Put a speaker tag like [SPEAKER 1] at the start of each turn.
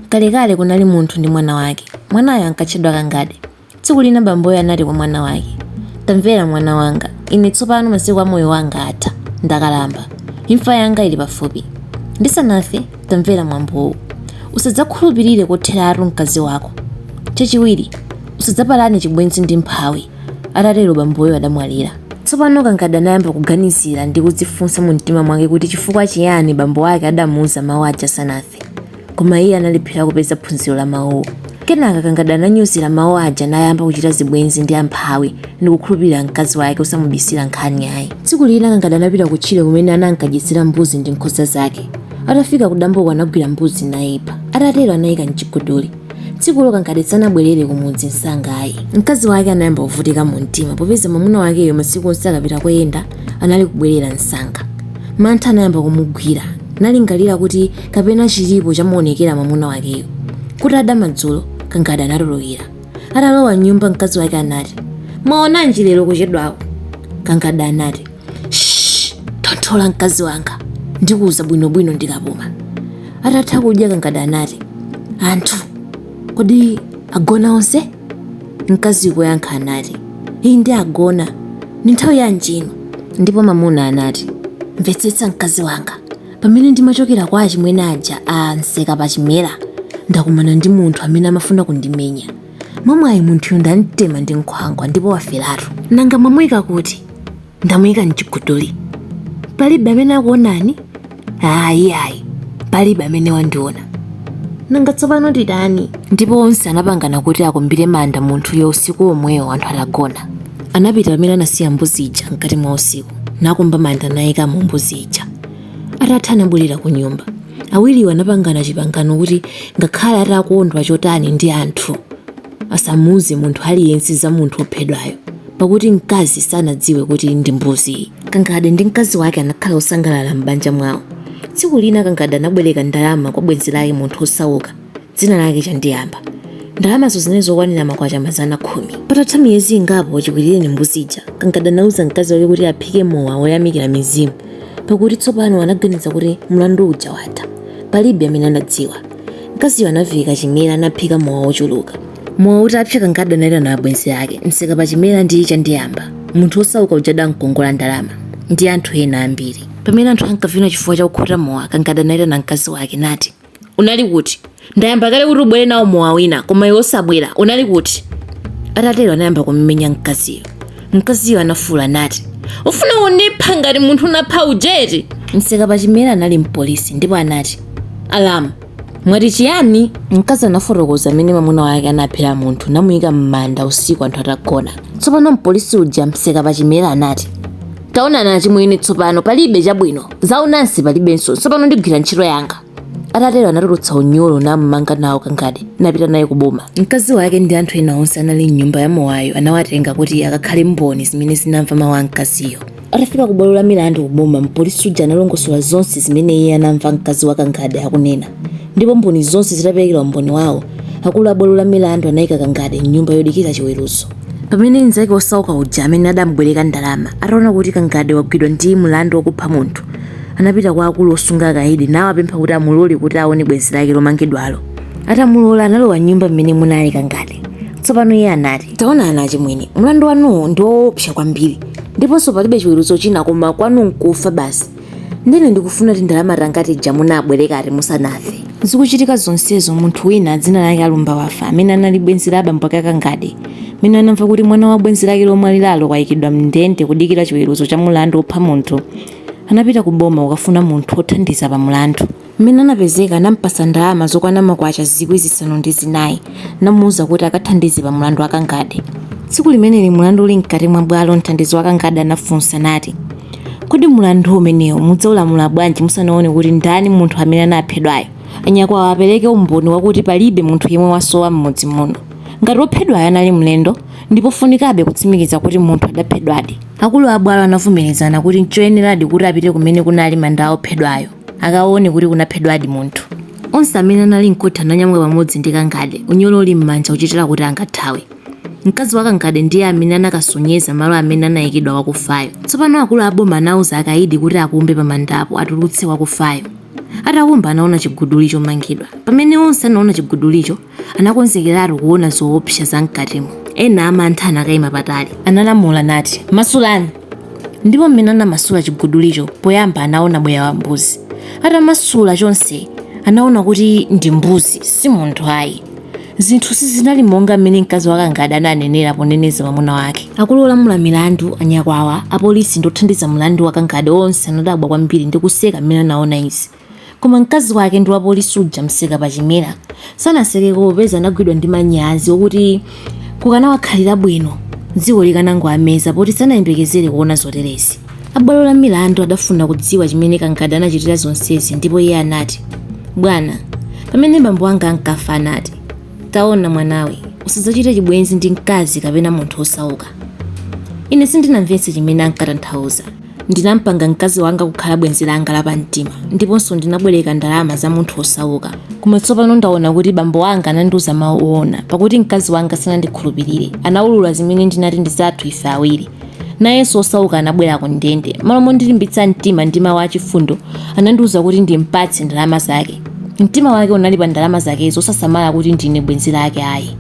[SPEAKER 1] Kalekale kunali munthu ndi mwana wake. Mwanayo ankatchedwa Kangade. Tsiku lina bamboyo anati kwa mwana wake, tamvera mwana wanga, ine tsopano masiku a moyo wanga atha, ndakalamba, imfa yanga ili pafupi. Ndisanafe, tamvera mwambowu, usadzakhulupirire kotheratu mkazi wako. Chachiwiri, usadzapalane chibwenzi ndi mphawi. Atatero bamboyo adamwalira. Tsopano Kangade anayamba kuganizira ndi kudzifunsa mu mtima mwake kuti chifukwa chiyani bambo wake adamuwuza mawu aja asanafe. Koma iye analiphira kupeza phunziro la mawuwo. Kenaka Kangade ananyozera mawu aja nayamba kuchita zibwenzi ndi amphawi ndi kukhulupirira mkazi wake usamubisira nkhani yayi. Tsiku lina Kangade anapita kutchire kumene anankadyetsera mbuzi ndi nkhosa zake. Atafika ku dambo anagwira mbuzi nayipha. Atatero anayika mchiguduli. Tsikulo Kangade sanabwerere kumudzi msanga ayi. Mkazi wake anayamba kuvutika mu mtima popeza mwamuna wakeyo masiku onse akapita kuyenda anali kubwerera msanga. Mantha anayamba kumugwira, nalingalira kuti kapena chilipo chamuonekera mwamuna wakeyo. Kuti adamadzulo Kangade anatulukira. Atalowa nyumba mkazi wake anati, maonanji lero kuchedwako? Kangade anati, shh, tonthola mkazi wanga, ndikuuza bwinobwino ndikapuma. Atatha kudya Kangade anati, anthu, kodi agona onse? Mkazi kuyankha anati, inde agona, ndi nthawi yanji ino? Ndipo mwamuna anati, mvetsetsa mkazi wanga, pamene ndimachokera kwa achimwene aja anseka pachimera, ndakumana ndi munthu amene amafuna kundimenya. Momwe munthuyo ndamtema ndi nkhwangwa ndipo waferatu. Nanga mwamuyika kuti? Ndamuyika mchiguduli. Palibe amene akuonani? Ayi, palibe amene wandiona. Nanga tsopano titani? Ndipo onse anapangana kuti akumbire manda munthuyo usiku omweyo anthu atagona. Anapita pamene anasiya mbuzi ija mkati mwa usiku, nakumba manda nayika mu mbuzi ija. Atatha anabwerera ku nyumba. Awiriwo anapangana chipangano kuti ngakhale atakondwa chotani ndi anthu asamuuze munthu aliyense za munthu ophedwayo, pakuti mkazi sanadziwe kuti ndi mbuzi. Kangade ndi mkazi wake anakhala osangalala m'banja mwawo. Tsiku lina Kangade anabwereka ndalama kwa bwenzi lake munthu osauka, dzina lake Chandiyamba. Ndalamazo zinali zokwanira makwacha 10. Patatha miyezi ingapo chikwirire ni mbuzi ija, Kangade anauza mkazi wake kuti aphike mowa woyamikira mizimu, pakuti tsopano anaganiza kuti mlandu uja watha, palibe amene anadziwa. Mkaziyo anavika chimera anaphika mowa wochuluka. Mowa utapsa Kangade anayitana na abwenzi ake, mseka pa chimera ndi Chandiyamba, munthu osauka uja adankongola ndalama ndi anthu ena ambiri. Pamene anthu ankavina chifukwa cha kukhota mowa, Kangade anayitana mkazi wake nati, unali kuti? Ndayamba kale kuti ubwere nawo mowa wina, koma iwe osabwera, unali kuti? Atatero anayamba kumenya mkaziyo. Mkaziyo anafuwula nati, ufuna kundipha ngati munthu unapha ujeti? Mseka pa chimera anali mpolisi ndipo anati, alamu, mwati chiyani? Mkazi anafotokoza amene mwamuna wake anaphera munthu namuyika m'manda usiku anthu atagona. Tsopano mpolisi uja mseka pa chimera anati, taonana chimwene tsopano, palibe chabwino, zaunansi palibenso, tsopano ndigwira ntchito yanga. Atatero anatulutsa unyolo nammanga nawo Kangade napita naye kuboma. Mkazi wake ndi anthu ena onse anali m'nyumba ya mowayo anawatenga kuti akakhale mboni zimene zinamva mawu a mkaziyo. Atafika ku bwalo la milandu kuboma, mpolisi uja analongosola zonse zimene iye anamva mkazi wa Kangade akunena. Ndipo mboni zonse zitaperekedwa umboni wawo, akulu a bwalo la milandu anayika Kangade m'nyumba yodikira chiweruzo. Pamene nzake osauka uja amene adamubwereka ndalama ataona kuti Kangade wagwidwa ndi mlandu wokupha munthu, anapita kwa akulu osunga akaidi nawapempha kuti amulole kuti aone bwenzi lake lomangidwalo. Atamulola analowa nyumba mmene munali Kangade. Tsopano iye anati, taonana achimwene, mlandu wanu ndi woopsa kwambiri, ndiponso palibe chiweruzo china koma kwanu nkufa basi. Ndine ndikufuna kuti ndalama tangati ija munabwereka ati musanafe. Zikuchitika zonsezo munthu wina dzina lake Alumba wafa amene anali bwenzi la abambo ake Kangade, amene anamva kuti mwana wa bwenzi lake lomwaliralo wayikidwa mndende kudikira chiweruzo cha mulandu wopha munthu. Anapita ku boma ukafuna munthu othandiza pa mulandu. Mmene anapezeka anampasa ndalama zokwana makwacha 5,000 namuwuza kuti akathandize pa mulandu wa Kangade. Tsiku limeneli mulandu uli mkati mwa bwalo, mthandizi wa Kangade anafunsa nati, kodi mulandu umenewo mudzaulamula bwanji musanaone kuti ndani munthu amene anaphedwayo? Anyakwawo apereke umboni wakuti palibe munthu yemwe wasowa m'mudzi muno. Ngati wophedwayo anali mlendo, ndipo funikabe kutsimikiza kuti munthu adaphedwadi. Akulu a bwalo anavomerezana kuti nchoyeneradi kuti apite kumene kunali manda a ophedwayo akaone kuti kunaphedwadi munthu. Onse amene anali mkoti ananyamuka pamodzi ndi Kangade, unyolo uli m'manja uchitira kuti angathawe. Mkazi wa Kangade ndiye amene anakasonyeza malo amene anayikidwa wakufayo. Tsopano akulu a boma anawuza akaidi kuti akumbe pa mandapo atulutse wakufayo. Atawumba anaona chiguduli chomangidwa. Pamene onse anaona chigudulicho, anakonzekeratu kuona zoopsa zamkatimo. Ena amantha anakayima patali. Analamula nati, "Masulani." Ndipo mmene anamasula chigudulicho, poyamba anaona bweya wa mbuzi. Atamasula chonse, anaona kuti ndi mbuzi, si munthu ayi. Zinthu sizinali monga mmene mkazi wa Kangadi ananenera poneneza mwamuna wake. Akulu olamula milandu anyakwawa, apolisi ndi othandiza mlandu wa Kangadi onse anadabwa kwambiri ndi kuseka mmene anaona izi. Koma mkazi wake ndi wapolisi uja mseka pachimera sanasekeko popeza anagwidwa ndi manyazi okuti kukanawakhalira bwino dziko likanangoameza poti sanayembekezere kuona zoterezi. Abwalo la milandu adafuna kudziwa chimene Kangadi anachitira zonsezi ndipo iye anati, "Bwana, pamene bambo wanga ankafa anati, taona mwanawe, usadzachite chibwenzi ndi mkazi kapena munthu osauka." Ine sindinamvetse chimene ankatanthauza. Ndinampanga mkazi wanga kukhala bwenzi langa lapamtima ndiponso ndinabwereka ndalama za munthu osauka. Koma tsopano ndaona kuti bambo wanga anandiuza mawu oona pakuti mkazi wanga sanandikhulupirire. Anaulula zimene ndinati ndi zathu ife awiri. Nayenso osauka anabwerako ndende. Malo mondilimbitsa mtima ndi mawu achifundo anandiuza kuti ndimpatse ndalama zake. Mtima wake unali pa ndalama zakezo osasamala kuti ndine bwenzi lake ayi.